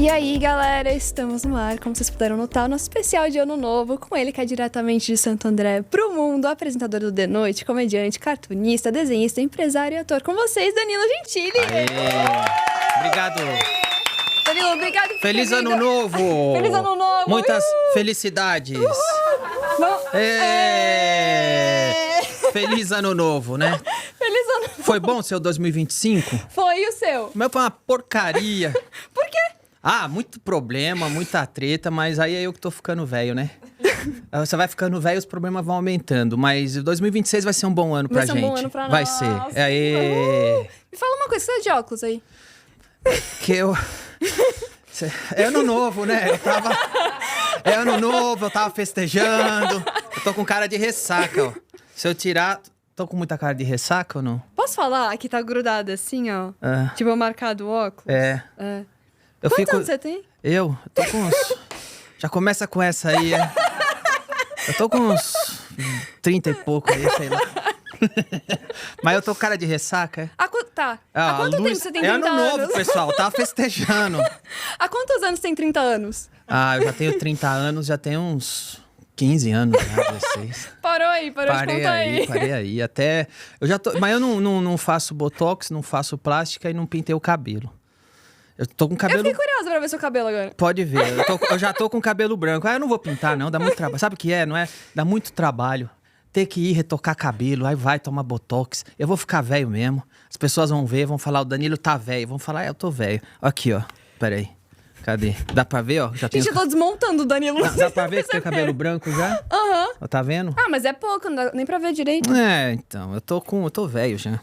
E aí, galera, estamos no ar, como vocês puderam notar, o nosso especial de Ano Novo, com ele que é diretamente de Santo André pro mundo, apresentador do The Noite, comediante, cartunista, desenhista, empresário e ator. Com vocês, Danilo Gentili! Aê. Obrigado! Danilo, obrigado por Feliz ter Ano vindo. Novo! Feliz Ano Novo! Muitas felicidades! Feliz Ano Novo, né? Feliz Ano Novo! Foi bom seu 2025? Foi o seu? O meu foi uma porcaria. Por quê? Ah, muito problema, muita treta, mas aí é eu que tô ficando velho, né? Você vai ficando velho, os problemas vão aumentando. Mas 2026 vai ser um bom ano pra gente. Vai ser um bom ano pra vai nós. ser. Aê! Me fala uma coisa, você tá de óculos aí? Que eu... É ano novo, né? É ano novo, eu tava festejando. Eu tô com cara de ressaca, ó. Se eu tirar... Tô com muita cara de ressaca ou não? Posso falar que tá grudado assim, ó? É. Tipo, marcado o óculos? É. É. Eu Quantos anos você tem? Eu tô com uns... Já começa com essa aí, é? Eu tô com uns 30 e pouco aí, sei lá. Mas eu tô com cara de ressaca, é? Tá. Ah, Há quanto luz... tempo você tem É 30 ano anos? novo, pessoal. Tava festejando. Há quantos anos tem 30 anos? Ah, eu já tenho 30 anos, já tenho uns 15 anos, já, 16. Parou aí, parou de contar aí. Parei aí. Até... Eu já tô... Mas eu não faço botox, não faço plástica e não pintei o cabelo. Eu tô com Eu cabelo... fiquei curiosa pra ver seu cabelo agora. Pode ver, eu já tô com cabelo branco. Ah, eu não vou pintar, não, dá muito trabalho. Sabe o que é, não é? Dá muito trabalho. Ter que ir retocar cabelo, aí vai tomar botox. Eu vou ficar velho mesmo. As pessoas vão ver, vão falar, o Danilo tá velho. Vão falar, eu tô velho. Aqui, ó. Pera aí. Cadê? Dá pra ver, ó? Já Gente, eu tô desmontando o Danilo. Dá pra ver que tem cabelo branco já? Aham. Tá vendo? Ah, mas é pouco, não dá nem pra ver direito. É, então, eu tô velho já.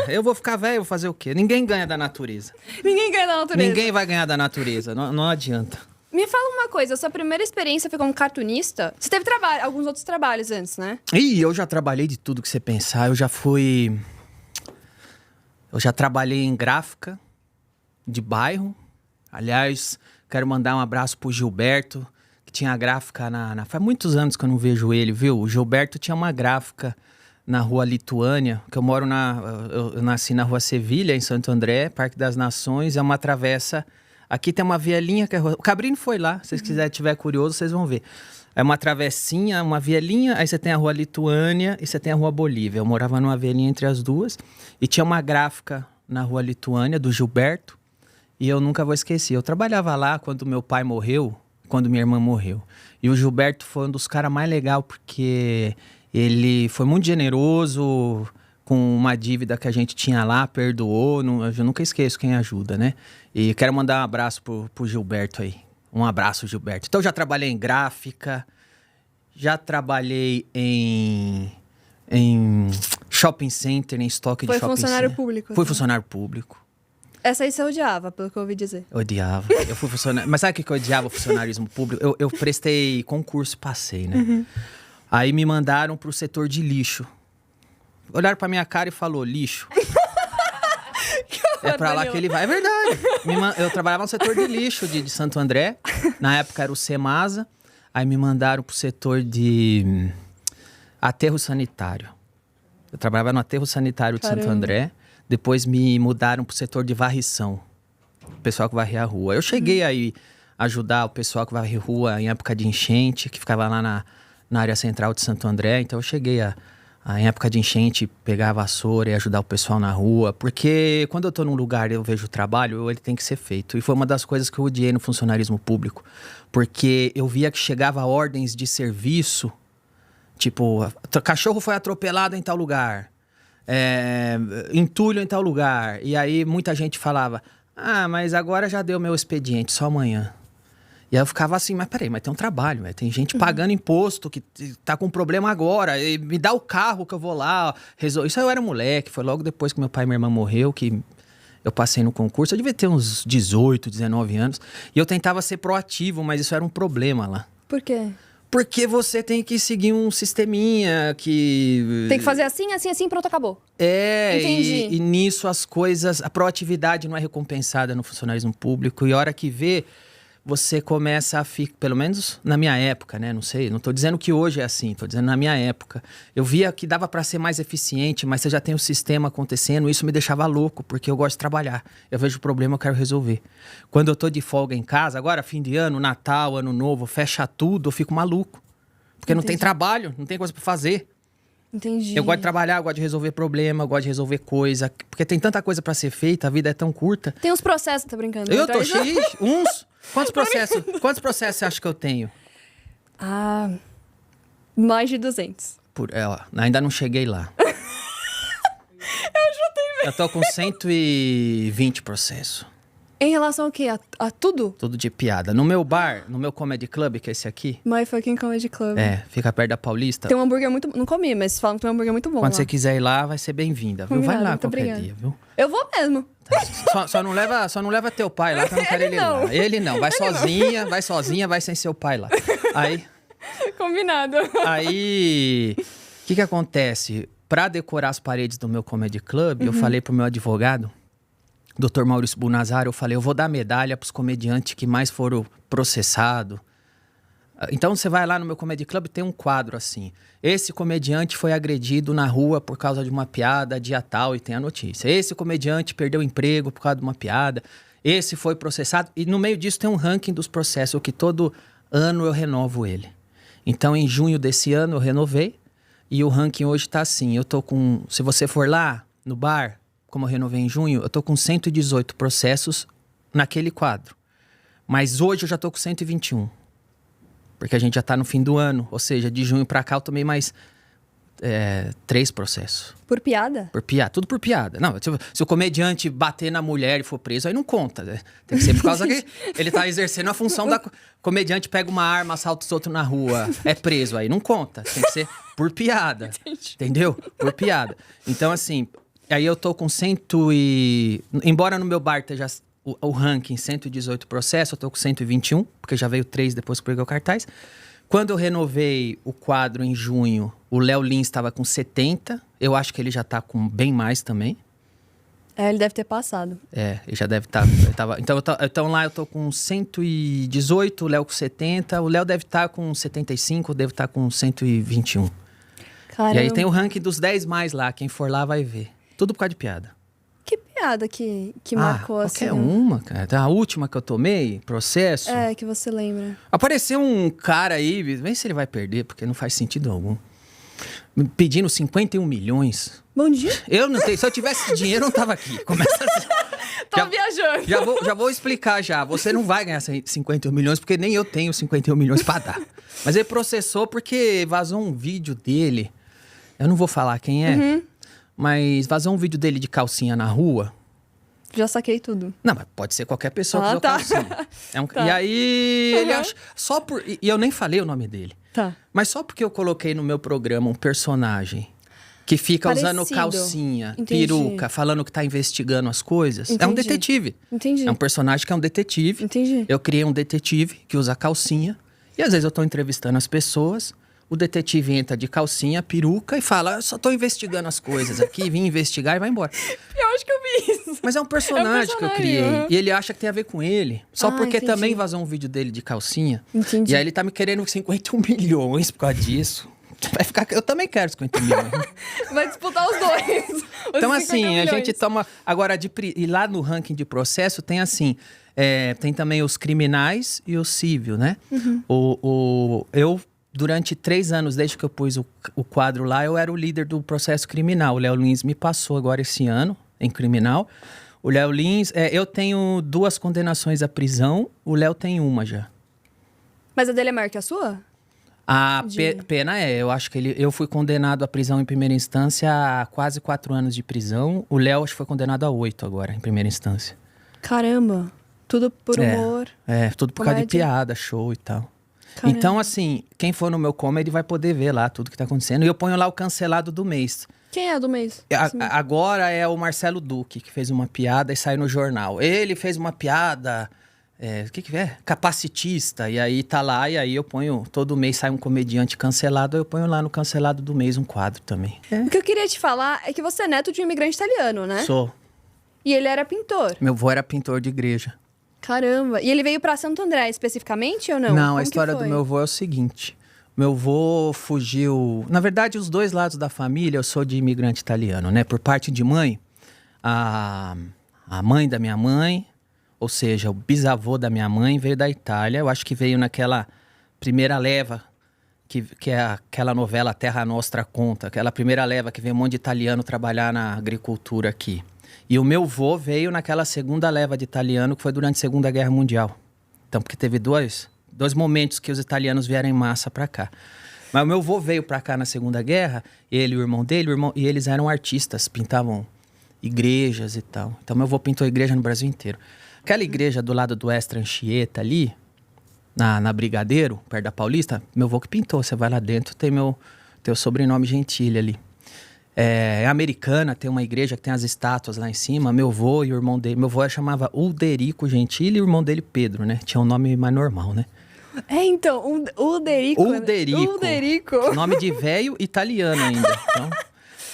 Eu vou ficar velho, vou fazer o quê? Ninguém ganha da natureza. Ninguém ganha da natureza. Ninguém vai ganhar da natureza, não adianta. Me fala uma coisa, a sua primeira experiência foi como cartunista? Você teve alguns outros trabalhos antes, né? Ih, eu já trabalhei de tudo que você pensar. Eu já trabalhei em gráfica de bairro. Aliás, quero mandar um abraço pro Gilberto, que tinha gráfica Faz muitos anos que eu não vejo ele, viu? O Gilberto tinha uma gráfica na Rua Lituânia, que eu moro eu nasci na Rua Sevilha, em Santo André, Parque das Nações. É uma travessa... Aqui tem uma vielinha que é... O Cabrini foi lá, se vocês quiserem, tiver curioso, vocês vão ver. É uma travessinha, uma vielinha, aí você tem a Rua Lituânia e você tem a Rua Bolívia. Eu morava numa vielinha entre as duas e tinha uma gráfica na Rua Lituânia, do Gilberto, e eu nunca vou esquecer. Eu trabalhava lá quando meu pai morreu, quando minha irmã morreu. E o Gilberto foi um dos caras mais legais, porque ele foi muito generoso com uma dívida que a gente tinha lá, perdoou. Eu nunca esqueço quem ajuda, né? E quero mandar um abraço pro Gilberto aí. Um abraço, Gilberto. Então, já trabalhei em gráfica, já trabalhei em shopping center, em estoque de shopping center. Foi funcionário público. Fui assim. funcionário público. Essa aí você odiava, pelo que eu ouvi dizer. Odiava. Eu fui funcionário... Mas sabe o que eu odiava o funcionarismo público? Eu prestei concurso, passei, né? Uhum. Aí me mandaram pro setor de lixo. Olharam pra minha cara e falou, lixo. É pra lá que ele vai. É verdade. Eu trabalhava no setor de lixo de Santo André. Na época era o Semasa. Aí me mandaram pro setor de aterro sanitário. Eu trabalhava no aterro sanitário de Santo André. Depois me mudaram pro setor de varrição. O pessoal que varria a rua. Eu cheguei aí a ajudar o pessoal que varria a rua em época de enchente, que ficava lá na área central de Santo André. Então eu cheguei em época de enchente, pegar a vassoura e ajudar o pessoal na rua. Porque quando eu tô num lugar e eu vejo o trabalho, ele tem que ser feito. E foi uma das coisas que eu odiei no funcionarismo público. Porque eu via que chegava ordens de serviço, tipo, cachorro foi atropelado em tal lugar, entulho em tal lugar. E aí muita gente falava, mas agora já deu meu expediente, só amanhã. E aí eu ficava assim, mas peraí, mas tem um trabalho, tem gente pagando imposto que tá com problema agora, e me dá o carro que eu vou lá resolver. Isso aí eu era moleque, foi logo depois que meu pai e minha irmã morreu que eu passei no concurso. Eu devia ter uns 18, 19 anos, e eu tentava ser proativo, mas isso era um problema lá. Por quê? Porque você tem que seguir um sisteminha que... Tem que fazer assim, assim, assim, pronto, acabou. Entendi. E nisso as coisas... A proatividade não é recompensada no funcionalismo público, e a hora que vê... você começa a ficar, pelo menos na minha época, né? Não sei, não tô dizendo que hoje é assim, tô dizendo na minha época. Eu via que dava para ser mais eficiente, mas você já tem o sistema acontecendo, isso me deixava louco, porque eu gosto de trabalhar. Eu vejo o problema, eu quero resolver. Quando eu tô de folga em casa, agora fim de ano, Natal, Ano Novo, fecha tudo, eu fico maluco. Porque não tem trabalho, não tem coisa para fazer. Entendi. Eu gosto de trabalhar, eu gosto de resolver problema, eu gosto de resolver coisa. Porque tem tanta coisa pra ser feita, a vida é tão curta. Tem uns processos, tá brincando? Eu tô cheio, uns... Quantos processos você acha que eu tenho? Mais de 200. Ainda não cheguei lá. Eu já tenho. Eu tô com 120 processos. Em relação ao quê? A tudo? Tudo de piada. No meu bar, no meu comedy club, que é esse aqui. My fucking comedy club. Fica perto da Paulista. Tem um hambúrguer muito... Não comi, mas falam que tem um hambúrguer muito bom Quando lá. você quiser ir lá, vai ser bem-vinda, viu? Combinado, Vai lá muito qualquer obrigada. dia, viu? Eu vou mesmo. Só não leva teu pai lá, que eu não quero ele não. lá. Ele não, vai sozinha, vai sem seu pai lá. Combinado. Aí, o que acontece? Pra decorar as paredes do meu comedy club, eu falei pro meu advogado, Dr. Maurício Bunazar, eu falei, eu vou dar medalha pros comediantes que mais foram processados. Então, você vai lá no meu comedy club, tem um quadro assim. Esse comediante foi agredido na rua por causa de uma piada, dia tal, e tem a notícia. Esse comediante perdeu o emprego por causa de uma piada. Esse foi processado. E no meio disso tem um ranking dos processos, que todo ano eu renovo ele. Então, em junho desse ano, eu renovei. E o ranking hoje tá assim. Eu tô com... Se você for lá no bar, como eu renovei em junho, eu tô com 118 processos naquele quadro. Mas hoje eu já tô com 121. Porque a gente já tá no fim do ano. Ou seja, de junho pra cá eu tomei mais 3 processos. Por piada? Por piada, tudo por piada. Não, se o comediante bater na mulher e for preso, aí não conta. Né? Tem que ser por causa que ele tá exercendo a função da... Comediante pega uma arma, assalta os outros na rua, é preso, aí não conta. Tem que ser por piada. Entendi. Entendeu? Por piada. Então, assim, aí eu tô com Embora no meu bar esteja o ranking 118 processos, eu tô com 121, porque já veio 3 depois que eu peguei o cartaz. Quando eu renovei o quadro em junho, o Léo Lins estava com 70. Eu acho que ele já tá com bem mais também. Ele deve ter passado. Ele já deve estar. Então lá eu tô com 118, o Léo com 70. O Léo deve estar com 75, deve estar com 121. Caramba. E aí tem o ranking dos 10 mais lá. Quem for lá vai ver. Tudo por causa de piada. Que piada que marcou assim? Qualquer uma, cara. A última que eu tomei, processo. Que você lembra. Apareceu um cara aí, vê se ele vai perder, porque não faz sentido algum. Pedindo 51 milhões. Bom dia. Eu não tenho. Se eu tivesse dinheiro, eu não tava aqui. Começa assim. Tô viajando. Já vou explicar já. Você não vai ganhar 51 milhões, porque nem eu tenho 51 milhões pra dar. Mas ele processou porque vazou um vídeo dele. Eu não vou falar quem é, mas vazou um vídeo dele de calcinha na rua. Já saquei tudo. Não, mas pode ser qualquer pessoa que usou calcinha. Tá. E aí, ele acha... E eu nem falei o nome dele. Tá. Mas só porque eu coloquei no meu programa um personagem que fica Parecido. usando calcinha, Entendi. peruca, falando que tá investigando as coisas. Entendi. É um detetive. Entendi. É um personagem que é um detetive. Entendi. Eu criei um detetive que usa calcinha. E às vezes eu tô entrevistando as pessoas. O detetive entra de calcinha, peruca e fala: eu só tô investigando as coisas aqui, vim investigar e vai embora. Eu acho que eu vi isso. Mas é um personagem que eu criei. E ele acha que tem a ver com ele. Só porque entendi. também vazou um vídeo dele de calcinha. Entendi. E aí ele tá me querendo 51 milhões por causa disso. Vai ficar... Eu também quero 51 milhões. Vai disputar os dois. Então, assim, a gente toma... Agora, e lá no ranking de processo tem assim... tem também os criminais e o civil, né? Eu... Durante 3 anos, desde que eu pus o quadro lá, eu era o líder do processo criminal. O Léo Lins me passou agora esse ano, em criminal. O Léo Lins... eu tenho 2 condenações à prisão, o Léo tem 1 já. Mas a dele é maior que a sua? A pena eu acho que eu fui condenado à prisão em primeira instância a quase 4 anos de prisão. O Léo acho que foi condenado a 8 agora, em primeira instância. Caramba, tudo por humor. Tudo por causa de piada, show e tal. Caramba. Então, assim, quem for no meu comedy vai poder ver lá tudo que tá acontecendo. E eu ponho lá o cancelado do mês. Quem é do mês? Agora é o Marcelo Duque, que fez uma piada e saiu no jornal. Ele fez uma piada... o que é? Capacitista. E aí tá lá, e aí eu ponho... Todo mês sai um comediante cancelado, eu ponho lá no cancelado do mês um quadro também. O que eu queria te falar é que você é neto de um imigrante italiano, né? Sou. E ele era pintor. Meu avô era pintor de igreja. Caramba. E ele veio pra Santo André especificamente ou não? Não, Como a que história foi? do meu avô é o seguinte. Meu avô fugiu... Na verdade, os dois lados da família, eu sou de imigrante italiano, né? Por parte de mãe, a mãe da minha mãe, ou seja, o bisavô da minha mãe veio da Itália. Eu acho que veio naquela primeira leva, que é aquela novela Terra Nostra conta. Aquela primeira leva que veio um monte de italiano trabalhar na agricultura aqui. E o meu avô veio naquela segunda leva de italiano, que foi durante a Segunda Guerra Mundial. Então, porque teve dois momentos que os italianos vieram em massa para cá. Mas o meu avô veio para cá na Segunda Guerra, ele e o irmão dele, e eles eram artistas, pintavam igrejas e tal. Então, meu avô pintou igreja no Brasil inteiro. Aquela igreja do lado do Extra Anchieta ali, na Brigadeiro, perto da Paulista, meu avô que pintou. Você vai lá dentro, tem o sobrenome Gentili ali. É Americana, tem uma igreja que tem as estátuas lá em cima. Meu avô e o irmão dele. Meu avô chamava Ulderico Gentili e o irmão dele Pedro, né? Tinha um nome mais normal, né? Então, Ulderico. Ulderico. Nome de velho italiano ainda. Então,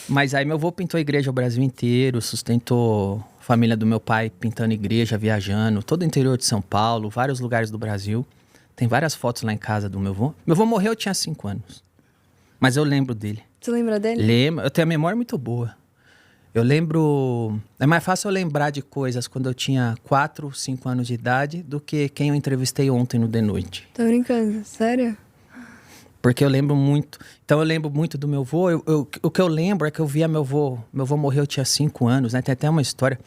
mas aí meu avô pintou a igreja o Brasil inteiro, sustentou a família do meu pai pintando igreja, viajando, todo o interior de São Paulo, vários lugares do Brasil. Tem várias fotos lá em casa do meu avô. Meu avô morreu, eu tinha 5 anos. Mas eu lembro dele. Você lembra dele? Lembro. Eu tenho a memória muito boa. Eu lembro... É mais fácil eu lembrar de coisas quando eu tinha 4, 5 anos de idade do que quem eu entrevistei ontem no The Noite. Tô brincando, sério? Porque eu lembro muito... Então eu lembro muito do meu avô. O que eu lembro é que eu via meu avô... Meu avô morreu, eu tinha 5 anos, né? Tem até uma história.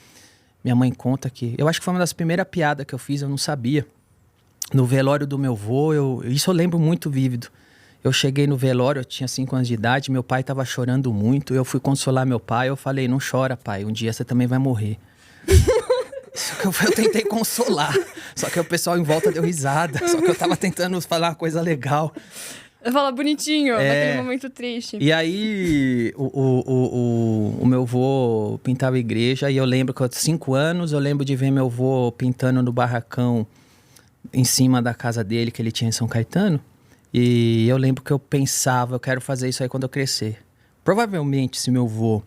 Minha mãe conta que... Eu acho que foi uma das primeiras piadas que eu fiz, eu não sabia. No velório do meu avô, isso eu lembro muito vívido. Eu cheguei no velório, eu tinha 5 anos de idade, meu pai tava chorando muito, eu fui consolar meu pai, eu falei, não chora, pai, um dia você também vai morrer. Só que eu tentei consolar, só que o pessoal em volta deu risada, só que eu tava tentando falar uma coisa legal. Eu falo bonitinho, naquele momento triste. E aí, o meu avô pintava a igreja, e eu lembro que eu tinha 5 anos, eu lembro de ver meu avô pintando no barracão em cima da casa dele, que ele tinha em São Caetano. E eu lembro que eu pensava, eu quero fazer isso aí quando eu crescer. Provavelmente, se meu avô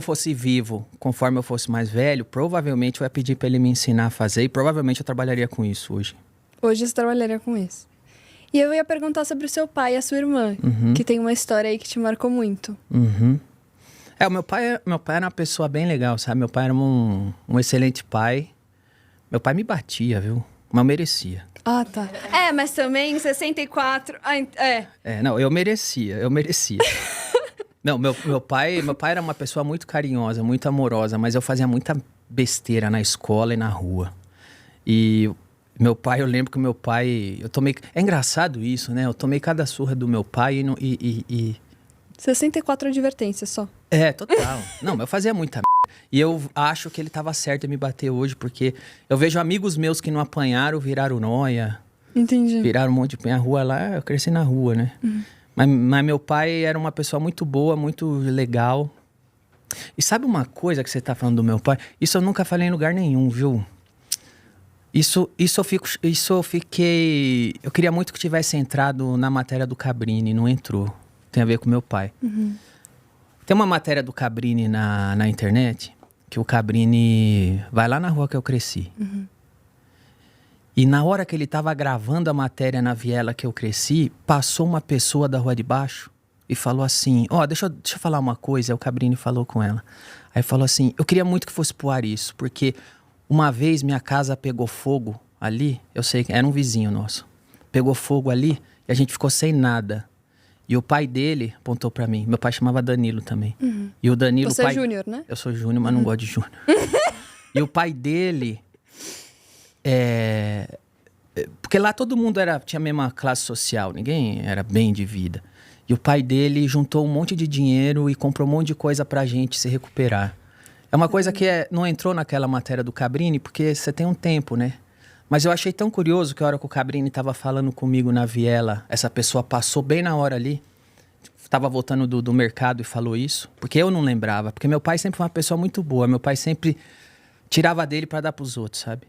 fosse vivo, conforme eu fosse mais velho, provavelmente eu ia pedir para ele me ensinar a fazer e provavelmente eu trabalharia com isso hoje. Hoje você trabalharia com isso. E eu ia perguntar sobre o seu pai e a sua irmã, que tem uma história aí que te marcou muito. O meu pai era uma pessoa bem legal, sabe? Meu pai era um excelente pai. Meu pai me batia, viu? Mas merecia. Ah, tá. Mas também em 64... Não, eu merecia. Não, meu pai era uma pessoa muito carinhosa, muito amorosa, mas eu fazia muita besteira na escola e na rua. E meu pai, eu lembro que meu pai... É engraçado isso, né? Eu tomei cada surra do meu pai e 64 advertências só. Total. Não, mas eu fazia muita merda. E eu acho que ele tava certo em me bater hoje, porque eu vejo amigos meus que não apanharam, viraram nóia. Entendi. Viraram um monte de... A rua lá, eu cresci na rua, né? Mas meu pai era uma pessoa muito boa, muito legal. E sabe uma coisa que você tá falando do meu pai? Isso eu nunca falei em lugar nenhum, viu? Isso eu fiquei... Eu queria muito que tivesse entrado na matéria do Cabrini, não entrou. Tem a ver com meu pai. Tem uma matéria do Cabrini na internet, que o Cabrini vai lá na rua que eu cresci. E na hora que ele tava gravando a matéria na viela que eu cresci, passou uma pessoa da rua de baixo e falou assim, deixa eu falar uma coisa. O Cabrini falou com ela. Aí falou assim, eu queria muito que fosse pro ar isso, porque uma vez minha casa pegou fogo ali, eu sei que era um vizinho nosso, pegou fogo ali e a gente ficou sem nada. E o pai dele apontou pra mim. Meu pai chamava Danilo também. E o Danilo... Você é Júnior, né? Eu sou Júnior, mas não gosto de Júnior. E o pai dele... Porque lá todo mundo tinha a mesma classe social. Ninguém era bem de vida. E o pai dele juntou um monte de dinheiro e comprou um monte de coisa pra gente se recuperar. É uma coisa que não entrou naquela matéria do Cabrini, porque você tem um tempo, né? Mas eu achei tão curioso que a hora que o Cabrini estava falando comigo na viela, essa pessoa passou bem na hora ali, estava voltando do mercado e falou isso, porque eu não lembrava, porque meu pai sempre foi uma pessoa muito boa, meu pai sempre tirava dele para dar para os outros, sabe?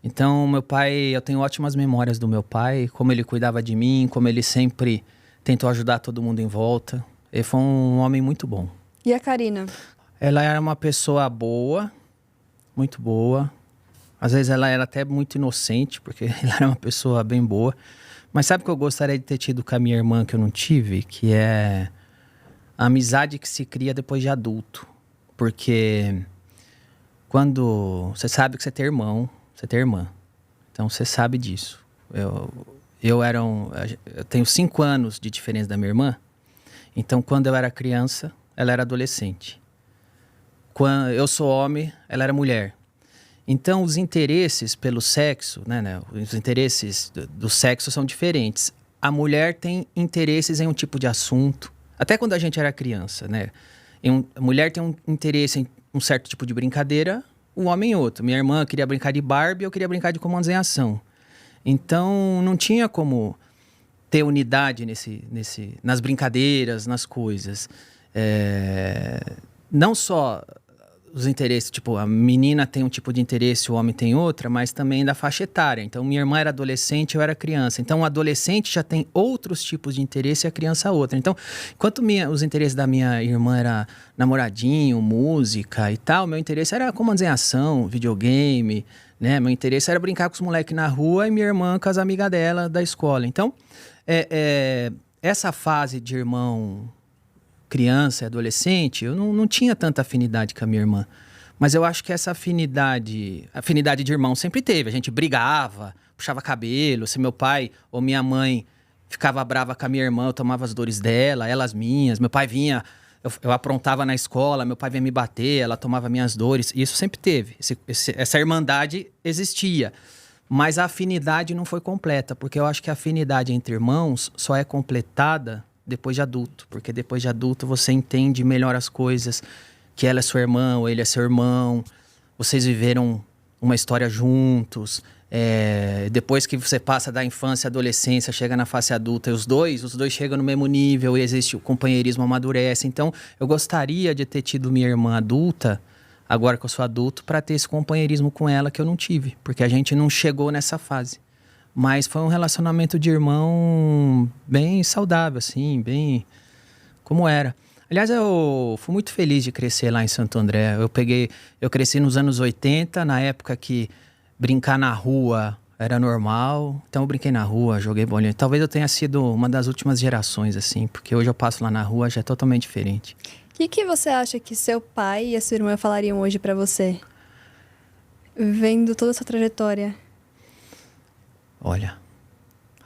Então, meu pai, eu tenho ótimas memórias do meu pai, como ele cuidava de mim, como ele sempre tentou ajudar todo mundo em volta. Ele foi um homem muito bom. E a Karina? Ela era uma pessoa boa, muito boa. Às vezes ela era até muito inocente, porque ela era uma pessoa bem boa. Mas sabe o que eu gostaria de ter tido com a minha irmã que eu não tive? Que é a amizade que se cria depois de adulto. Porque quando você sabe que você tem irmão, você tem irmã. Então você sabe disso. Eu tenho 5 anos de diferença da minha irmã. Então quando eu era criança, ela era adolescente. Quando eu sou homem, ela era mulher. Então, os interesses pelo sexo, né, os interesses do sexo são diferentes. A mulher tem interesses em um tipo de assunto. Até quando a gente era criança, né? A mulher tem um interesse em um certo tipo de brincadeira, o homem em outro. Minha irmã queria brincar de Barbie, eu queria brincar de comandos em ação. Então, não tinha como ter unidade nas brincadeiras, nas coisas. Não só os interesses, tipo, a menina tem um tipo de interesse, o homem tem outra, mas também da faixa etária. Então, minha irmã era adolescente, eu era criança. Então, o adolescente já tem outros tipos de interesse e a criança outra. Então, enquanto os interesses da minha irmã era namoradinho, música e tal, meu interesse era comandos em ação, videogame, né? Meu interesse era brincar com os moleques na rua e minha irmã com as amigas dela da escola. Então, essa fase de irmão criança e adolescente, eu não tinha tanta afinidade com a minha irmã. Mas eu acho que essa afinidade de irmão sempre teve. A gente brigava, puxava cabelo. Se meu pai ou minha mãe ficava brava com a minha irmã, eu tomava as dores dela, ela as minhas. Meu pai vinha, eu aprontava na escola, meu pai vinha me bater, ela tomava minhas dores. Isso sempre teve. Essa irmandade existia. Mas a afinidade não foi completa, porque eu acho que a afinidade entre irmãos só é completada depois de adulto, porque depois de adulto você entende melhor as coisas, que ela é sua irmã ou ele é seu irmão, vocês viveram uma história juntos, depois que você passa da infância à adolescência, chega na fase adulta, e os dois chegam no mesmo nível e existe o companheirismo, amadurece. Então, eu gostaria de ter tido minha irmã adulta, agora que eu sou adulto, para ter esse companheirismo com ela que eu não tive, porque a gente não chegou nessa fase. Mas foi um relacionamento de irmão bem saudável, assim, bem como era. Aliás, eu fui muito feliz de crescer lá em Santo André. Eu cresci nos anos 80, na época que brincar na rua era normal. Então eu brinquei na rua, joguei bolinha. Talvez eu tenha sido uma das últimas gerações, assim, porque hoje eu passo lá na rua, já é totalmente diferente. O que você acha que seu pai e a sua irmã falariam hoje pra você? Vendo toda essa trajetória. Olha,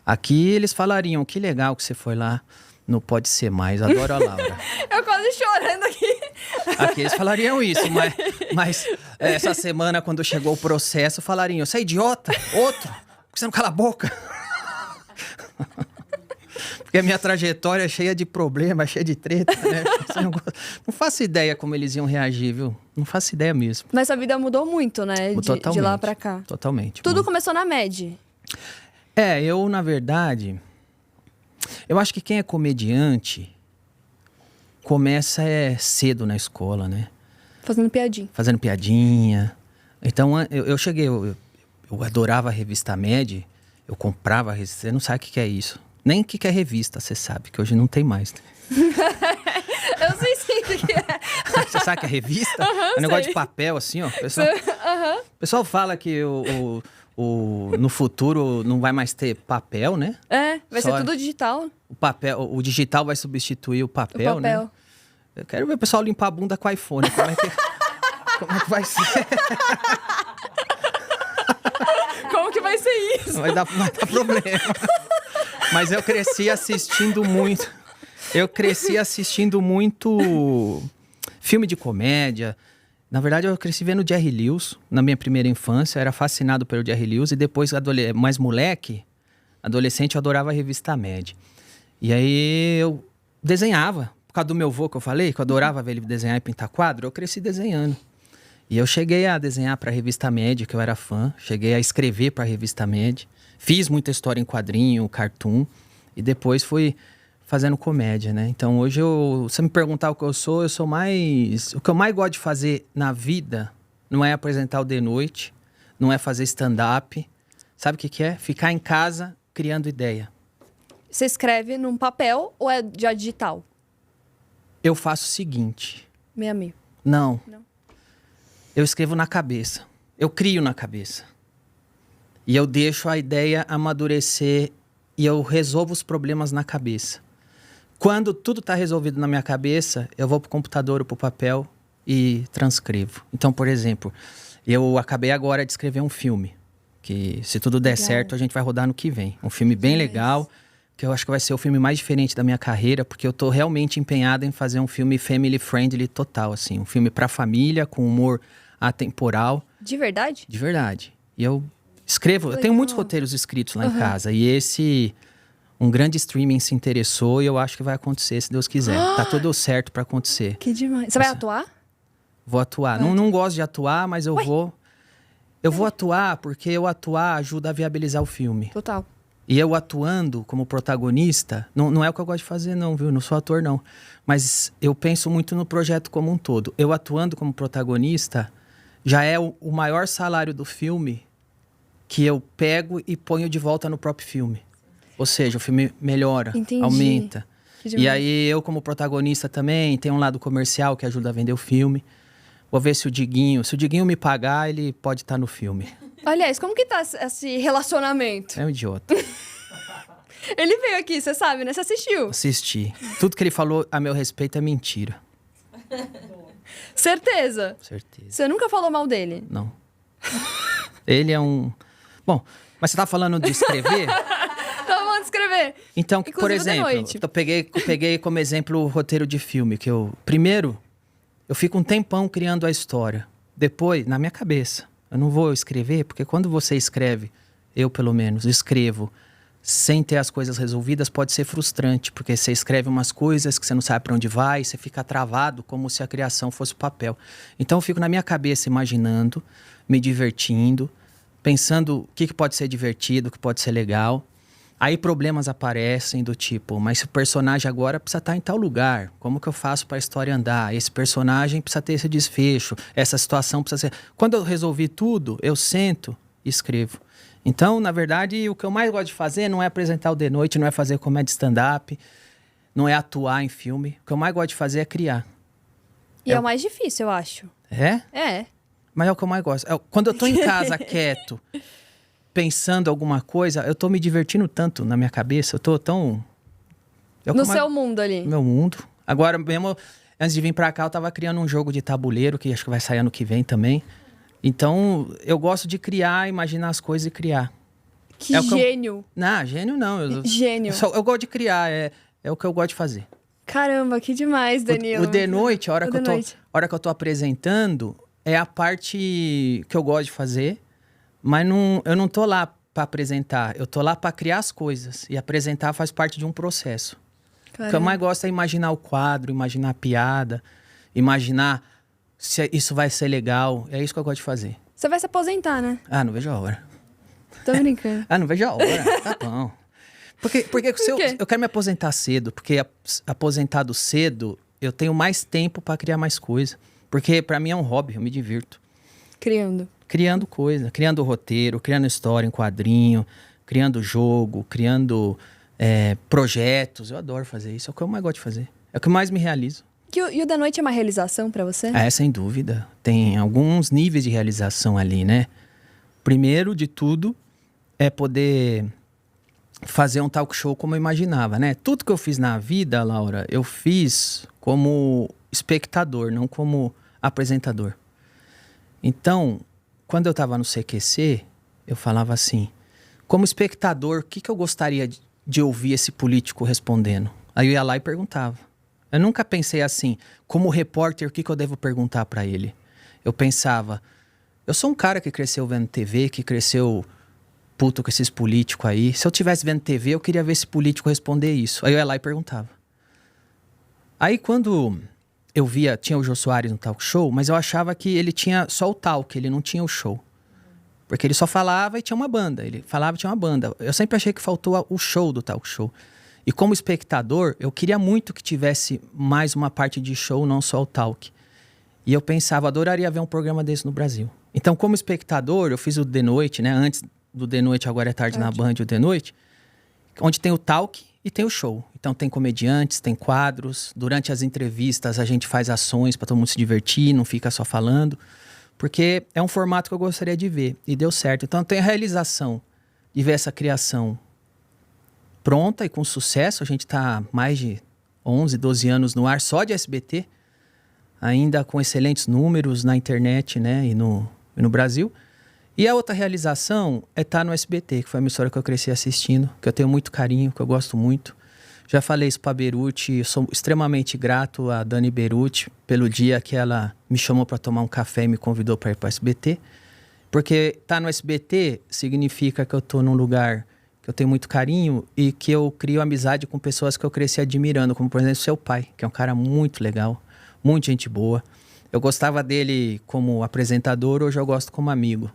aqui eles falariam, que legal que você foi lá no Pode Ser Mais, adoro a Laura. Eu quase chorando aqui. Aqui eles falariam isso, mas essa semana, quando chegou o processo, falariam, você é idiota? Outro? Por que você não cala a boca? Porque a minha trajetória é cheia de problemas, cheia de treta, né? Não faço ideia como eles iam reagir, viu? Não faço ideia mesmo. Mas sua vida mudou muito, né? De lá pra cá. Totalmente. Tudo começou na MED. Eu, na verdade... Eu acho que quem é comediante começa cedo na escola, né? Fazendo piadinha. Fazendo piadinha. Então, eu cheguei... Eu adorava a revista MED. Eu comprava a revista. Você não sabe o que é isso. Nem o que é revista, você sabe. Que hoje não tem mais. Eu sei sim o que é. Você sabe o que é revista? É um negócio de papel, assim, ó. O pessoal fala que no futuro não vai mais ter papel, né? Vai ser tudo digital. O digital vai substituir o papel, né? Eu quero ver o pessoal limpar a bunda com o iPhone. Como é que vai ser? Como que vai ser isso? Vai dar problema. Mas eu cresci assistindo muito filme de comédia. Na verdade, eu cresci vendo Jerry Lewis na minha primeira infância. Eu era fascinado pelo Jerry Lewis. E depois, mais moleque, adolescente, eu adorava a revista MED. E aí eu desenhava. Por causa do meu avô que eu falei, que eu adorava ver ele desenhar e pintar quadro, eu cresci desenhando. E eu cheguei a desenhar para a revista MED, que eu era fã. Cheguei a escrever para a revista MED. Fiz muita história em quadrinho, cartoon. E depois fui fazendo comédia, né? Então hoje, se me perguntar o que eu sou mais... O que eu mais gosto de fazer na vida não é apresentar o de noite, não é fazer stand-up. Sabe o que é? Ficar em casa criando ideia. Você escreve num papel ou é já digital? Eu faço o seguinte... Meio. Não. Eu escrevo na cabeça. eu crio na cabeça. E eu deixo a ideia amadurecer e eu resolvo os problemas na cabeça. Quando tudo está resolvido na minha cabeça, eu vou para o computador ou para o papel e transcrevo. Então, por exemplo, eu acabei agora de escrever um filme, que se tudo der certo, a gente vai rodar no que vem. Um filme bem legal, que eu acho que vai ser o filme mais diferente da minha carreira, porque eu tô realmente empenhado em fazer um filme family friendly total, assim. Um filme pra família, com humor atemporal. De verdade? De verdade. E eu escrevo, eu tenho muitos roteiros escritos lá em casa. E esse, um grande streaming se interessou e eu acho que vai acontecer, se Deus quiser. Tá tudo certo pra acontecer. Que demais. Você vai atuar? Vou atuar. Não gosto de atuar, mas eu vou... Eu vou atuar porque eu atuar ajuda a viabilizar o filme. Total. E eu atuando como protagonista, não é o que eu gosto de fazer não, viu? Não sou ator não. Mas eu penso muito no projeto como um todo. Eu atuando como protagonista, já é o maior salário do filme que eu pego e ponho de volta no próprio filme. Ou seja, o filme melhora, Entendi. aumenta. Que E demais. aí eu como protagonista também, tem um lado comercial que ajuda a vender o filme. Vou ver se o Diguinho me pagar, ele pode estar no filme. Aliás, como que tá esse relacionamento? É um idiota. Ele veio aqui, você sabe, né? Você assistiu. Assisti. Tudo que ele falou a meu respeito é mentira. Certeza. Certeza. Você nunca falou mal dele. Não. Ele é um... Bom, mas você tá falando de escrever? Então vamos escrever. Então, Inclusive, por de exemplo, noite. eu peguei como exemplo o roteiro de filme, que eu... Primeiro, eu fico um tempão criando a história. Depois, na minha cabeça. Eu não vou escrever, porque quando você escreve, eu pelo menos, escrevo sem ter as coisas resolvidas, pode ser frustrante, porque você escreve umas coisas que você não sabe para onde vai, você fica travado como se a criação fosse papel. Então eu fico na minha cabeça imaginando, me divertindo, pensando o que pode ser divertido, o que pode ser legal. Aí problemas aparecem do tipo, mas se o personagem agora precisa estar em tal lugar, como que eu faço para a história andar? Esse personagem precisa ter esse desfecho, essa situação precisa ser... Quando eu resolvi tudo, eu sento e escrevo. Então, na verdade, o que eu mais gosto de fazer não é apresentar o de noite, não é fazer comédia stand-up, não é atuar em filme. O que eu mais gosto de fazer é criar. E é o mais difícil, eu acho. É? É. Mas é o que eu mais gosto. Quando eu tô em casa quieto... pensando alguma coisa, eu tô me divertindo tanto na minha cabeça, eu tô tão... No seu mundo ali. No meu mundo. Agora mesmo, antes de vir pra cá, eu tava criando um jogo de tabuleiro, que acho que vai sair ano que vem também. Então, eu gosto de criar, imaginar as coisas e criar. Que gênio. Não, gênio não. Gênio. Eu gosto de criar, é o que eu gosto de fazer. Caramba, que demais, Danilo. O de noite, a hora que eu tô apresentando, é a parte que eu gosto de fazer. Mas eu não tô lá para apresentar, eu tô lá para criar as coisas. E apresentar faz parte de um processo. Caramba. O que eu mais gosto é imaginar o quadro, imaginar a piada, imaginar se isso vai ser legal. É isso que eu gosto de fazer. Você vai se aposentar, né? Ah, não vejo a hora. Tô brincando. Não vejo a hora. Tá bom. Porque se eu quero me aposentar cedo, porque aposentado cedo, eu tenho mais tempo para criar mais coisa. Porque para mim é um hobby, eu me divirto. Criando coisa, criando roteiro, criando história em quadrinho, criando jogo, criando projetos. Eu adoro fazer isso, é o que eu mais gosto de fazer. É o que eu mais me realizo. E o da noite é uma realização pra você? Sem dúvida. Tem alguns níveis de realização ali, né? Primeiro de tudo é poder fazer um talk show como eu imaginava, né? Tudo que eu fiz na vida, Laura, eu fiz como espectador, não como apresentador. Então... Quando eu estava no CQC, eu falava assim, como espectador, o que eu gostaria de ouvir esse político respondendo? Aí eu ia lá e perguntava. Eu nunca pensei assim, como repórter, o que eu devo perguntar para ele? Eu pensava, eu sou um cara que cresceu vendo TV, que cresceu puto com esses políticos aí. Se eu tivesse vendo TV, eu queria ver esse político responder isso. Aí eu ia lá e perguntava. Aí quando... eu via, tinha o Jô Soares no talk show, mas eu achava que ele tinha só o talk, ele não tinha o show. Porque ele só falava e tinha uma banda. Ele falava e tinha uma banda. Eu sempre achei que faltou o show do talk show. E como espectador, eu queria muito que tivesse mais uma parte de show, não só o talk. E eu pensava, adoraria ver um programa desse no Brasil. Então, como espectador, eu fiz o De Noite, né? Antes do De Noite, agora é tarde na Band, o De Noite. Onde tem o talk e tem o show. Então tem comediantes, tem quadros. Durante as entrevistas a gente faz ações para todo mundo se divertir, não fica só falando. Porque é um formato que eu gostaria de ver. E deu certo. Então, eu tenho a realização de ver essa criação pronta e com sucesso. A gente está há mais de 11, 12 anos no ar só de SBT. Ainda com excelentes números na internet, né? E no Brasil. E a outra realização é estar no SBT, que foi uma emissora que eu cresci assistindo, que eu tenho muito carinho, que eu gosto muito. Já falei isso para a Beruti, eu sou extremamente grato a Dani Beruti pelo dia que ela me chamou para tomar um café e me convidou para ir para o SBT. Porque estar no SBT significa que eu estou num lugar que eu tenho muito carinho e que eu crio amizade com pessoas que eu cresci admirando, como por exemplo seu pai, que é um cara muito legal, muita gente boa. Eu gostava dele como apresentador, hoje eu gosto como amigo.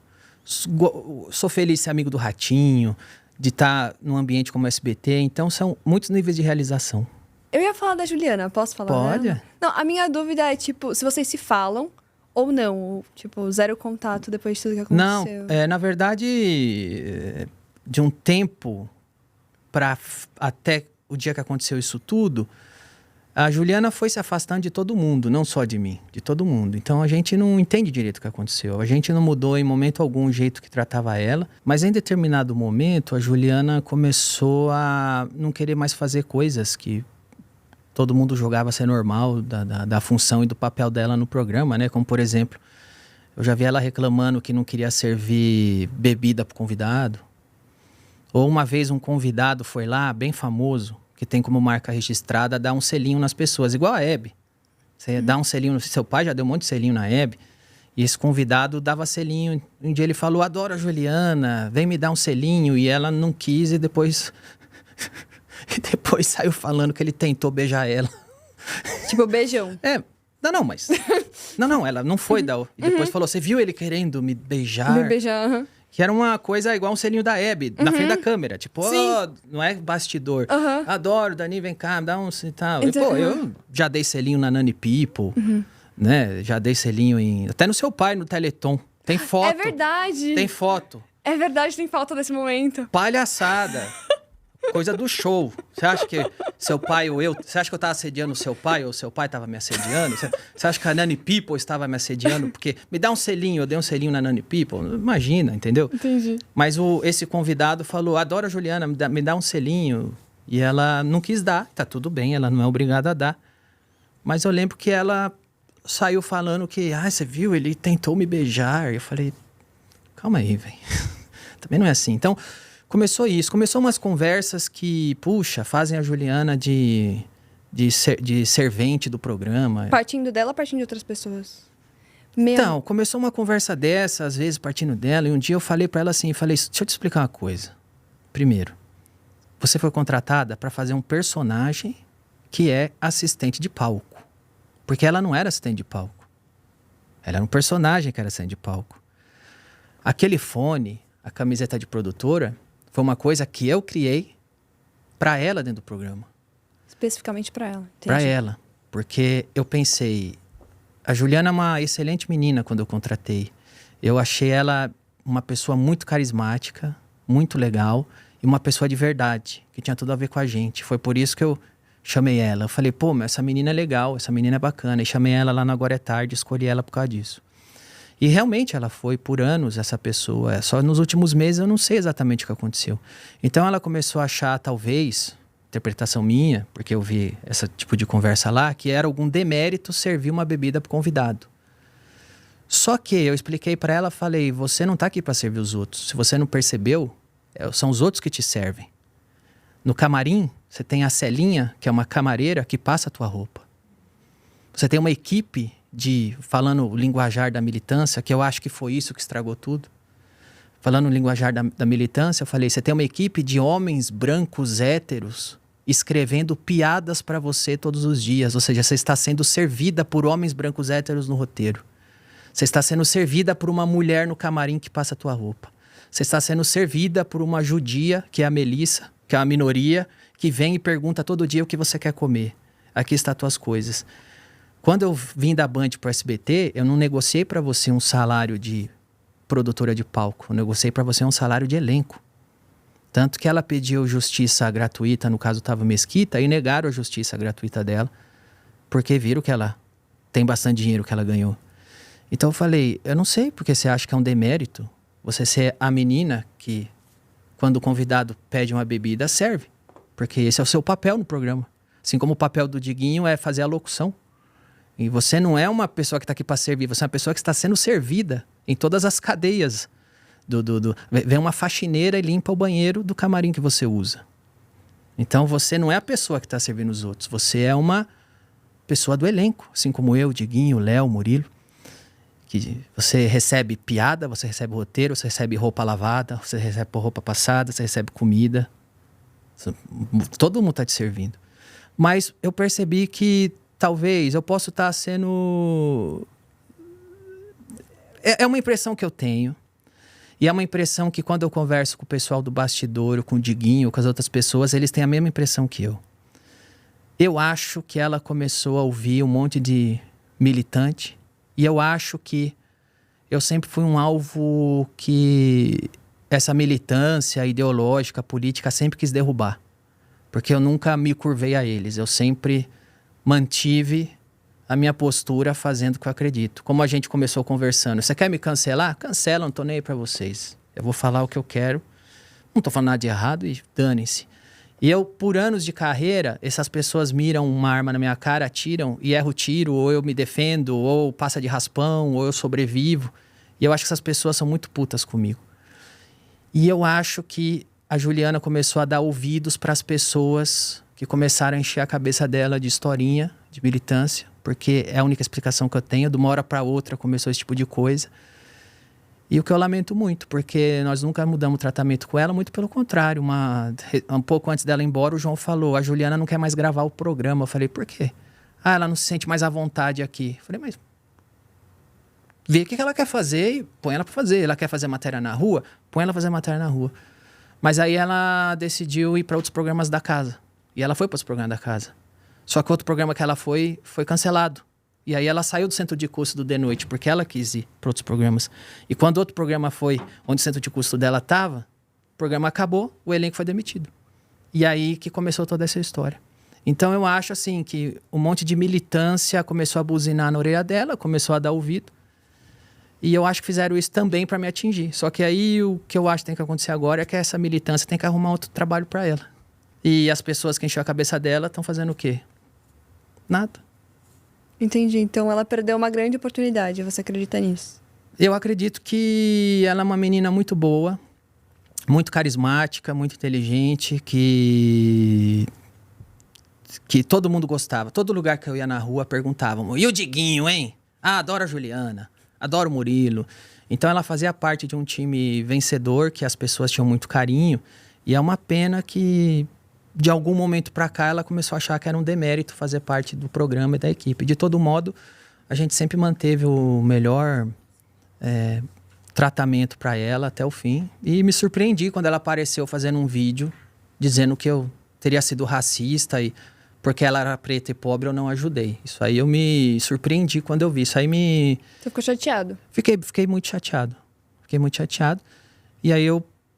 Sou feliz de ser amigo do Ratinho, de estar num ambiente como o SBT. Então, são muitos níveis de realização. Eu ia falar da Juliana, posso falar Pode? dela? Não, a minha dúvida é, tipo, se vocês se falam ou não. Ou, tipo, zero contato depois de tudo que aconteceu. Não, na verdade, de um tempo para até o dia que aconteceu isso tudo, a Juliana foi se afastando de todo mundo, não só de mim, de todo mundo. Então a gente não entende direito o que aconteceu. A gente não mudou em momento algum o jeito que tratava ela, mas em determinado momento a Juliana começou a não querer mais fazer coisas que todo mundo julgava ser normal da função e do papel dela no programa, né? Como por exemplo, eu já vi ela reclamando que não queria servir bebida pro convidado. Ou uma vez um convidado foi lá, bem famoso, que tem como marca registrada, dar um selinho nas pessoas, igual a Hebe. Você dá um selinho, seu pai já deu um monte de selinho na Hebe, e esse convidado dava selinho. Um dia ele falou, adoro a Juliana, vem me dar um selinho, e ela não quis, e depois saiu falando que ele tentou beijar ela. Tipo, beijão. Mas... Não, ela não foi dar. E depois falou, você viu ele querendo me beijar? Me beijar, aham. Que era uma coisa igual um selinho da Hebe, na frente da câmera. Tipo, não é bastidor. Adoro, Dani, vem cá, me dá um e tal. Então, eu já dei selinho na Nani People, né? Já dei selinho até no seu pai, no Teleton. Tem foto. É verdade. Tem foto. É verdade, tem falta desse momento. Palhaçada. Coisa do show. Você acha que seu pai ou eu... Você acha que eu estava assediando o seu pai ou seu pai estava me assediando? Você acha que a Nani People estava me assediando? Porque me dá um selinho, eu dei um selinho na Nani People. Imagina, entendeu? Entendi. Mas esse convidado falou, adoro a Juliana, me dá um selinho. E ela não quis dar. Tá tudo bem, ela não é obrigada a dar. Mas eu lembro que ela saiu falando que... você viu? Ele tentou me beijar. Eu falei, calma aí, velho. Também não é assim. Então... Começou isso, começou umas conversas que, fazem a Juliana de servente do programa. Partindo dela ou partindo de outras pessoas? Então, começou uma conversa dessa, às vezes partindo dela, e um dia eu falei pra ela assim, deixa eu te explicar uma coisa. Primeiro, você foi contratada pra fazer um personagem que é assistente de palco. Porque ela não era assistente de palco. Ela era um personagem que era assistente de palco. Aquele fone, a camiseta de produtora... Foi uma coisa que eu criei pra ela dentro do programa. Especificamente pra ela. Entendi. Pra ela. Porque eu pensei... A Juliana é uma excelente menina quando eu contratei. Eu achei ela uma pessoa muito carismática, muito legal e uma pessoa de verdade, que tinha tudo a ver com a gente. Foi por isso que eu chamei ela. Eu falei, mas essa menina é legal, essa menina é bacana. E chamei ela lá no Agora é Tarde, escolhi ela por causa disso. E realmente ela foi por anos essa pessoa. Só nos últimos meses eu não sei exatamente o que aconteceu. Então ela começou a achar, talvez, interpretação minha, porque eu vi esse tipo de conversa lá, que era algum demérito servir uma bebida para o convidado. Só que eu expliquei para ela, falei, você não está aqui para servir os outros. Se você não percebeu, são os outros que te servem. No camarim, você tem a Celinha, que é uma camareira que passa a tua roupa. Você tem uma equipe falando o linguajar da militância, que eu acho que foi isso que estragou tudo. Falando o linguajar da militância, eu falei, você tem uma equipe de homens brancos héteros escrevendo piadas para você todos os dias. Ou seja, você está sendo servida por homens brancos héteros no roteiro. Você está sendo servida por uma mulher no camarim que passa a tua roupa. Você está sendo servida por uma judia, que é a Melissa, que é uma minoria, que vem e pergunta todo dia o que você quer comer. Aqui estão as tuas coisas. Quando eu vim da Band para o SBT, eu não negociei para você um salário de produtora de palco. Eu negociei para você um salário de elenco. Tanto que ela pediu justiça gratuita, no caso Otávio Mesquita, e negaram a justiça gratuita dela, porque viram que ela tem bastante dinheiro que ela ganhou. Então eu falei, eu não sei porque você acha que é um demérito você ser a menina que, quando o convidado pede uma bebida, serve. Porque esse é o seu papel no programa. Assim como o papel do Diguinho é fazer a locução. E você não é uma pessoa que está aqui para servir, você é uma pessoa que está sendo servida em todas as cadeias. Vem uma faxineira e limpa o banheiro do camarim que você usa. Então você não é a pessoa que está servindo os outros, você é uma pessoa do elenco, assim como eu, Diguinho, Léo, Murilo. Que você recebe piada, você recebe roteiro, você recebe roupa lavada, você recebe roupa passada, você recebe comida. Todo mundo está te servindo. Mas eu percebi que talvez eu possa estar sendo... É uma impressão que eu tenho. E é uma impressão que quando eu converso com o pessoal do bastidor, com o Diguinho, com as outras pessoas, eles têm a mesma impressão que eu. Eu acho que ela começou a ouvir um monte de militante. E eu acho que eu sempre fui um alvo que essa militância ideológica, política, sempre quis derrubar. Porque eu nunca me curvei a eles. Eu sempre mantive a minha postura fazendo o que eu acredito. Como a gente começou conversando. Você quer me cancelar? Cancela, não tô nem aí pra vocês. Eu vou falar o que eu quero. Não tô falando nada de errado e dane-se. E eu, por anos de carreira, essas pessoas miram uma arma na minha cara, atiram e erro o tiro, ou eu me defendo, ou passa de raspão, ou eu sobrevivo. E eu acho que essas pessoas são muito putas comigo. E eu acho que a Juliana começou a dar ouvidos para as pessoas que começaram a encher a cabeça dela de historinha, de militância, porque é a única explicação que eu tenho. De uma hora para outra começou esse tipo de coisa. E o que eu lamento muito, porque nós nunca mudamos o tratamento com ela, muito pelo contrário. Um pouco antes dela ir embora, o João falou, a Juliana não quer mais gravar o programa. Eu falei, por quê? Ah, ela não se sente mais à vontade aqui. Eu falei, mas vê o que ela quer fazer e põe ela para fazer. Ela quer fazer matéria na rua? Põe ela fazer matéria na rua. Mas aí ela decidiu ir para outros programas da casa. E ela foi para os programas da casa. Só que outro programa que ela foi cancelado. E aí ela saiu do centro de custo do De Noite, porque ela quis ir para outros programas. E quando outro programa foi onde o centro de custo dela estava, o programa acabou, o elenco foi demitido. E aí que começou toda essa história. Então eu acho assim que um monte de militância começou a buzinar na orelha dela, começou a dar ouvido. E eu acho que fizeram isso também para me atingir. Só que aí o que eu acho que tem que acontecer agora é que essa militância tem que arrumar outro trabalho para ela. E as pessoas que encheu a cabeça dela estão fazendo o quê? Nada. Entendi. Então ela perdeu uma grande oportunidade. Você acredita nisso? Eu acredito que ela é uma menina muito boa, muito carismática, muito inteligente, que todo mundo gostava. Todo lugar que eu ia na rua perguntavam, e o Diguinho, hein? Ah, adoro a Juliana, adoro o Murilo. Então ela fazia parte de um time vencedor, que as pessoas tinham muito carinho. E é uma pena que, de algum momento pra cá, ela começou a achar que era um demérito fazer parte do programa e da equipe. De todo modo, a gente sempre manteve o melhor tratamento para ela até o fim. E me surpreendi quando ela apareceu fazendo um vídeo dizendo que eu teria sido racista e porque ela era preta e pobre eu não ajudei. Isso aí eu me surpreendi quando eu vi. Isso aí me... Você ficou chateado? Fiquei muito chateado. Fiquei muito chateado. E aí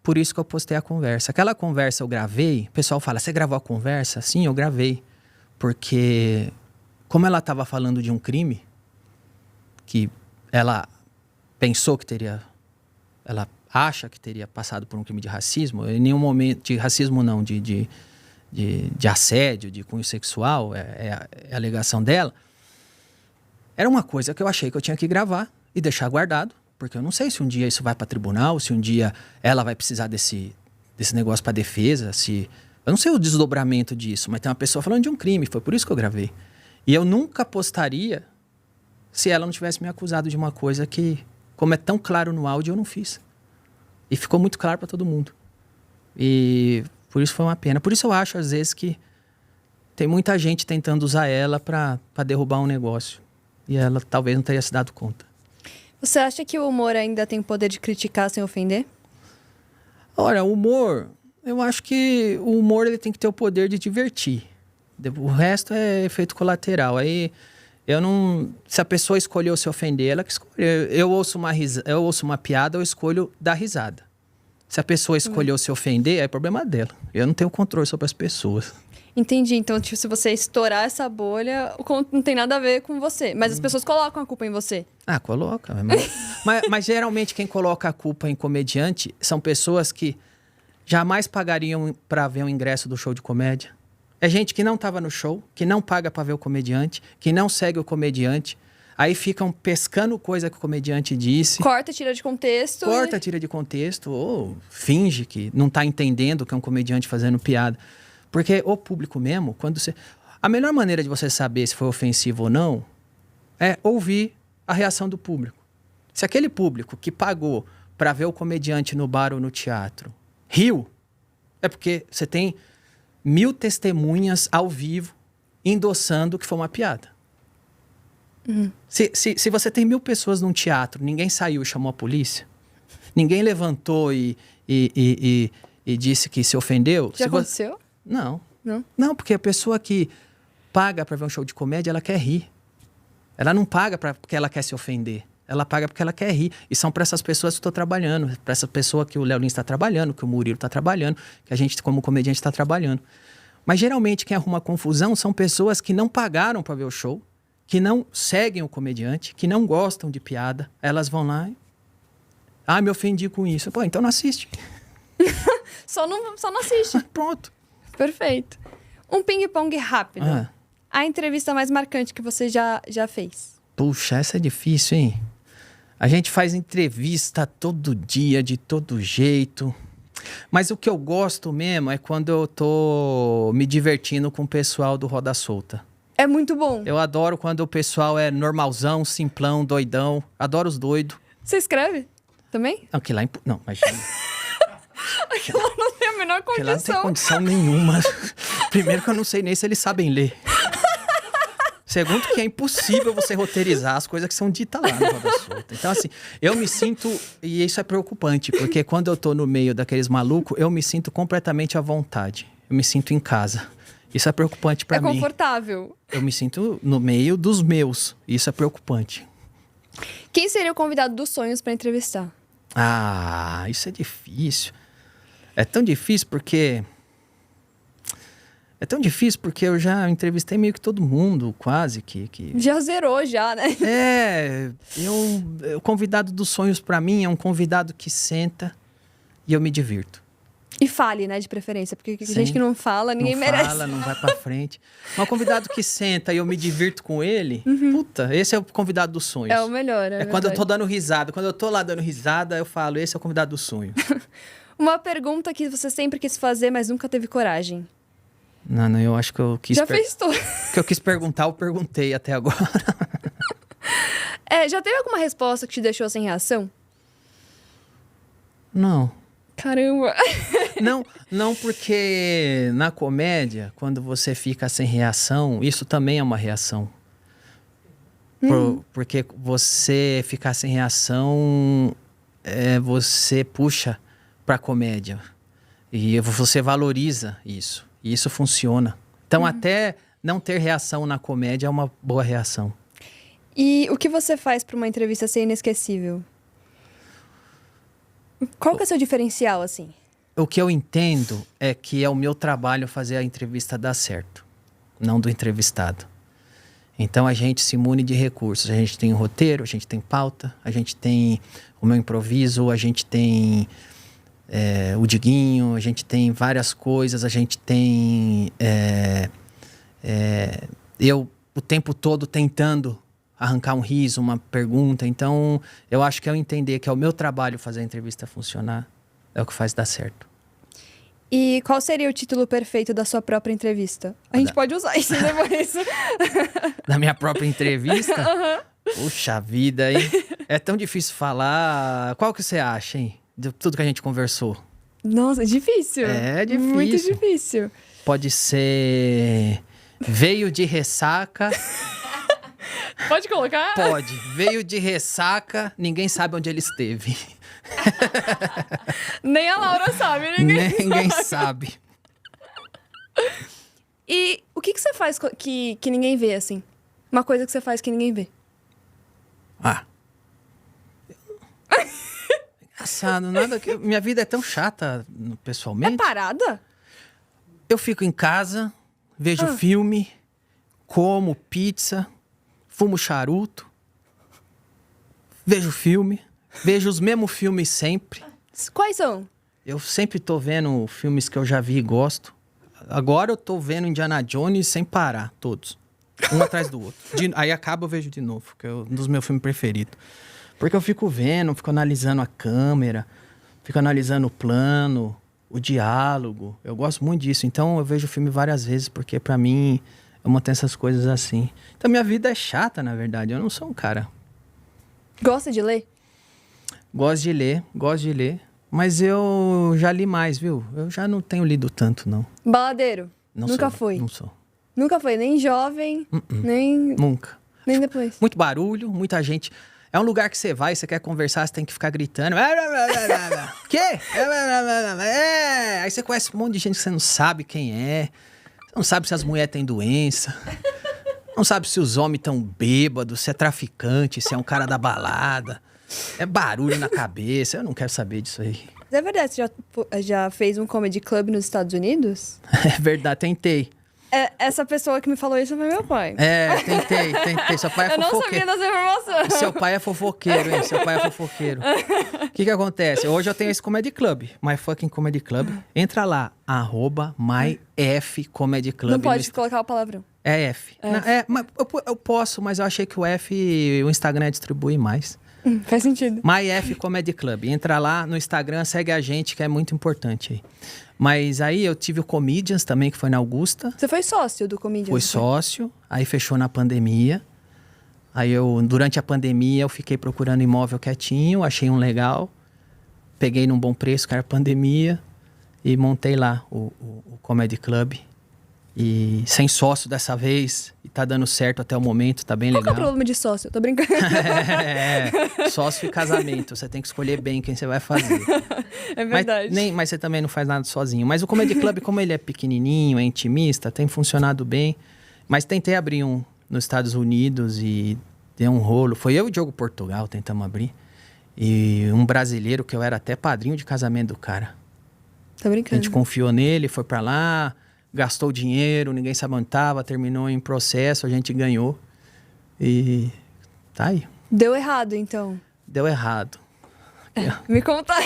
por isso que eu postei a conversa. Aquela conversa eu gravei, o pessoal fala, você gravou a conversa? Sim, eu gravei. Porque como ela estava falando de um crime que ela pensou que teria... Ela acha que teria passado por um crime de racismo. Em nenhum momento... De racismo não, de assédio, de cunho sexual, é a alegação dela. Era uma coisa que eu achei que eu tinha que gravar e deixar guardado. Porque eu não sei se um dia isso vai para tribunal, se um dia ela vai precisar desse negócio para defesa, se... Eu não sei o desdobramento disso, mas tem uma pessoa falando de um crime, foi por isso que eu gravei. E eu nunca postaria se ela não tivesse me acusado de uma coisa que, como é tão claro no áudio, eu não fiz. E ficou muito claro para todo mundo. E por isso foi uma pena. Por isso eu acho, às vezes, que tem muita gente tentando usar ela para derrubar um negócio. E ela talvez não tenha se dado conta. Você acha que o humor ainda tem poder de criticar sem ofender? Olha, o humor... Eu acho que o humor ele tem que ter o poder de divertir. O resto é efeito colateral. Aí eu não... Se a pessoa escolheu se ofender, ela que escolheu. Eu ouço uma piada, eu escolho dar risada. Se a pessoa escolheu se ofender, é problema dela. Eu não tenho controle sobre as pessoas. Entendi. Então, tipo, se você estourar essa bolha, não tem nada a ver com você. Mas as pessoas colocam a culpa em você. Ah, coloca. Mas geralmente quem coloca a culpa em comediante são pessoas que jamais pagariam pra ver o ingresso do show de comédia. É gente que não tava no show, que não paga pra ver o comediante, que não segue o comediante. Aí ficam pescando coisa que o comediante disse. Corta, tira de contexto. Tira de contexto, ou finge que não tá entendendo que é um comediante fazendo piada. Porque o público mesmo, quando você... A melhor maneira de você saber se foi ofensivo ou não é ouvir a reação do público. Se aquele público que pagou pra ver o comediante no bar ou no teatro riu, é porque você tem 1000 testemunhas ao vivo endossando que foi uma piada. Se você tem 1000 pessoas num teatro, ninguém saiu e chamou a polícia, ninguém levantou e disse que se ofendeu... Já aconteceu? Não. Não? Não, porque a pessoa que paga pra ver um show de comédia, ela quer rir. Ela não paga porque ela quer se ofender. Ela paga porque ela quer rir. E são para essas pessoas que eu estou trabalhando. Para essa pessoa que o Léo Lins está trabalhando, que o Murilo está trabalhando, que a gente, como comediante, está trabalhando. Mas, geralmente, quem arruma confusão são pessoas que não pagaram para ver o show, que não seguem o comediante, que não gostam de piada. Elas vão lá e... Ah, me ofendi com isso. Pô, então não assiste. Só não assiste. Pronto. Perfeito. Um ping-pong rápido. Ah. A entrevista mais marcante que você já fez. Puxa, essa é difícil, hein? A gente faz entrevista todo dia, de todo jeito. Mas o que eu gosto mesmo é quando eu tô me divertindo com o pessoal do Roda Solta. É muito bom. Eu adoro quando o pessoal é normalzão, simplão, doidão. Adoro os doidos. Você escreve também? Não, que lá... Não, imagina. Aquilo não tem a menor Que lá não tem condição. condição nenhuma. Primeiro que eu não sei nem se eles sabem ler. Segundo que é impossível você roteirizar as coisas que são ditas lá no Roda Solta. Então, assim, eu me sinto... E isso é preocupante, porque quando eu tô no meio daqueles malucos, eu me sinto completamente à vontade. Eu me sinto em casa. Isso é preocupante pra mim. É confortável. Eu me sinto no meio dos meus. Isso é preocupante. Quem seria o convidado dos sonhos pra entrevistar? Ah, isso é difícil. É tão difícil porque... eu já entrevistei meio que todo mundo, quase que... Já zerou já, né? O convidado dos sonhos pra mim é um convidado que senta e eu me divirto. E fale, né, de preferência. Porque Sim. gente que não fala, ninguém merece. Não fala, não vai pra frente. Mas um convidado que senta e eu me divirto com ele, puta, esse é o convidado dos sonhos. É o melhor, É quando eu tô dando risada. Quando eu tô lá dando risada, eu falo, esse é o convidado dos sonhos. Uma pergunta que você sempre quis fazer, mas nunca teve coragem. Não, eu acho que eu quis... Já fez tudo. O que eu quis perguntar, eu perguntei até agora. Já teve alguma resposta que te deixou sem reação? Não. Caramba. Não, porque na comédia, quando você fica sem reação, isso também é uma reação. Porque você ficar sem reação, você puxa pra comédia. E você valoriza isso. E isso funciona. Então, até não ter reação na comédia é uma boa reação. E o que você faz pra uma entrevista ser inesquecível? Qual que é o seu diferencial, assim? O que eu entendo é que é o meu trabalho fazer a entrevista dar certo, não do entrevistado. Então, a gente se imune de recursos. A gente tem um roteiro, a gente tem pauta, a gente tem o meu improviso, a gente tem o Diguinho, a gente tem várias coisas, a gente tem... eu o tempo todo tentando arrancar um riso, uma pergunta. Então, eu acho que eu entender que é o meu trabalho fazer a entrevista funcionar é o que faz dar certo. E qual seria o título perfeito da sua própria entrevista? A gente pode usar isso depois. Da minha própria entrevista? Puxa vida, hein? É tão difícil falar. Qual que você acha, hein? De tudo que a gente conversou. Nossa, é difícil. É difícil. Muito difícil. Pode ser... Veio de ressaca... Pode colocar? Pode. Veio de ressaca, ninguém sabe onde ele esteve. Nem a Laura sabe, Ninguém sabe. E o que você faz que ninguém vê, assim? Uma coisa que você faz que ninguém vê. Engraçado, nada que... Minha vida é tão chata, pessoalmente. É parada? Eu fico em casa, vejo filme, como pizza, fumo charuto, vejo filme, vejo os mesmos filmes sempre. Quais são? Eu sempre tô vendo filmes que eu já vi e gosto. Agora eu tô vendo Indiana Jones sem parar, todos. Um atrás do outro. Aí acaba, eu vejo de novo, que é um dos meus filmes preferidos. Porque eu fico vendo, fico analisando a câmera, fico analisando o plano, o diálogo. Eu gosto muito disso. Então eu vejo o filme várias vezes, porque pra mim eu mantenho essas coisas assim. Então minha vida é chata, na verdade. Eu não sou um cara. Gosta de ler? Gosto de ler. Mas eu já li mais, viu? Eu já não tenho lido tanto, não. Baladeiro? Nunca sou, foi? Não sou. Nunca foi, nem jovem, nem... Nunca. Nem depois. Muito barulho, muita gente. É um lugar que você vai, você quer conversar, você tem que ficar gritando. Quê? Aí você conhece um monte de gente que você não sabe quem é. Você não sabe se as mulheres têm doença. Não sabe se os homens estão bêbados, se é traficante, se é um cara da balada. É barulho na cabeça. Eu não quero saber disso aí. Mas é verdade, você já fez um comedy club nos Estados Unidos? É verdade, tentei. Essa pessoa que me falou isso foi meu pai. Tentei. Seu pai é Eu não fofoqueiro. sabia dessa informação. Seu pai é fofoqueiro, hein? Seu pai é fofoqueiro. O que acontece? Hoje eu tenho esse Comedy Club. My Fucking Comedy Club. Entra lá, @myfcomedy club. Não pode colocar o palavrão. É F. Mas eu posso, mas eu achei que o F, o Instagram distribui mais. Faz sentido. MyF Comedy Club. Entra lá no Instagram, segue a gente, que é muito importante aí. Mas aí eu tive o Comedians também, que foi na Augusta. Você foi sócio do Comedians? Fui sócio, aí fechou na pandemia. Aí durante a pandemia, eu fiquei procurando imóvel quietinho, achei um legal. Peguei num bom preço, que era pandemia. E montei lá o Comedy Club. E sem sócio dessa vez. E tá dando certo até o momento, tá bem Qual legal. Qual é o problema de sócio? Eu tô brincando. Sócio e casamento. Você tem que escolher bem quem você vai fazer. É verdade. Mas você também não faz nada sozinho. Mas o Comedy Club, como ele é pequenininho, é intimista, tem funcionado bem. Mas tentei abrir um nos Estados Unidos e deu um rolo. Foi eu e o Diogo Portugal tentamos abrir. E um brasileiro, que eu era até padrinho de casamento do cara. Tá brincando. A gente confiou nele, foi pra lá, gastou dinheiro, ninguém sabe onde tava, terminou em processo, a gente ganhou. E tá aí. Deu errado, então. Deu errado. Me contaram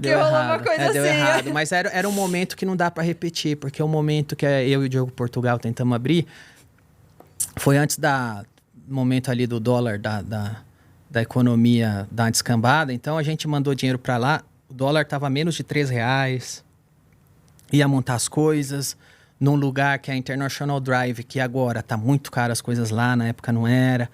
que rolou uma coisa deu assim. errado, mas era um momento que não dá pra repetir, porque o momento que eu e o Diogo Portugal tentamos abrir foi antes do momento ali do dólar, da economia dar uma descambada. Então a gente mandou dinheiro pra lá, o dólar tava menos de R$3, ia montar as coisas num lugar que é a International Drive, que agora tá muito caro as coisas lá, na época não era.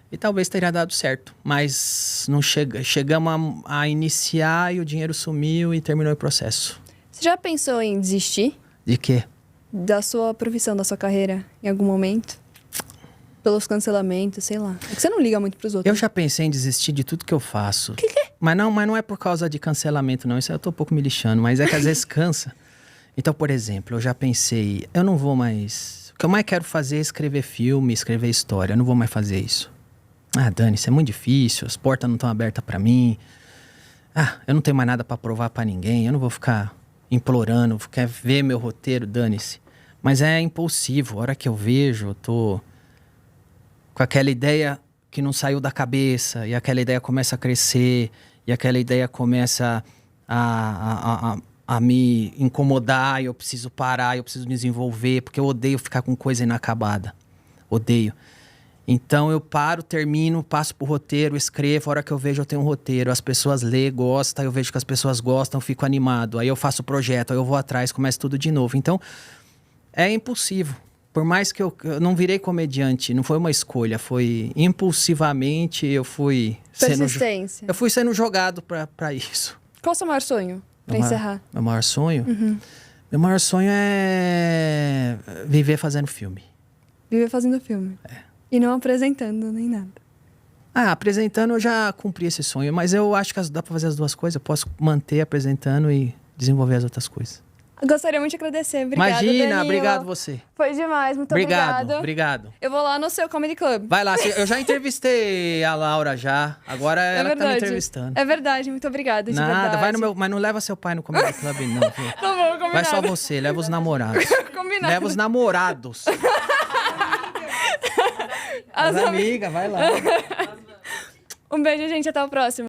E talvez teria dado certo, mas não chegamos a iniciar e o dinheiro sumiu e terminou o processo. Você já pensou em desistir De quê? da sua profissão, da sua carreira, em algum momento? Pelos cancelamentos, sei lá. É que você não liga muito pros outros. Eu já pensei em desistir de tudo que eu faço. Que? Mas não é por causa de cancelamento, não. Isso aí eu tô um pouco me lixando, mas é que às vezes cansa. Então, por exemplo, eu já pensei, eu não vou mais... O que eu mais quero fazer é escrever filme, escrever história. Eu não vou mais fazer isso. Ah, Dani, isso é muito difícil, as portas não estão abertas pra mim. Ah, eu não tenho mais nada pra provar pra ninguém, eu não vou ficar implorando, quer ver meu roteiro, dane-se. Mas é impulsivo, a hora que eu vejo, eu tô com aquela ideia que não saiu da cabeça, e aquela ideia começa a crescer, e aquela ideia começa a me incomodar, e eu preciso parar, eu preciso me desenvolver, porque eu odeio ficar com coisa inacabada. Odeio. Então eu paro, termino, passo pro roteiro, escrevo, a hora que eu vejo eu tenho um roteiro, as pessoas lêem, gostam, eu vejo que as pessoas gostam, fico animado, aí eu faço o projeto, aí eu vou atrás, começo tudo de novo. Então é impulsivo, por mais que eu não virei comediante, não foi uma escolha, foi impulsivamente, eu fui Persistência. eu fui sendo jogado pra isso. Qual o seu maior sonho, pra encerrar? Meu maior sonho? Meu maior sonho é viver fazendo filme. Viver fazendo filme. E não apresentando nem nada. Ah, apresentando eu já cumpri esse sonho, mas eu acho que dá pra fazer as duas coisas. Eu posso manter apresentando e desenvolver as outras coisas. Gostaria muito de agradecer. Obrigada, Imagina, Danilo. obrigado você. Foi demais, muito obrigada. Obrigado. Eu vou lá no seu Comedy Club. Vai lá, eu já entrevistei a Laura já. Agora ela que tá me entrevistando. É verdade, muito obrigada, de Nada, verdade. vai no meu... Mas não leva seu pai no Comedy Club, não. Viu? Tá bom, combinado. Vai só você, leva os namorados. Combinado. Leva os namorados. As amigas, vai lá. Um beijo, gente. Até o próximo.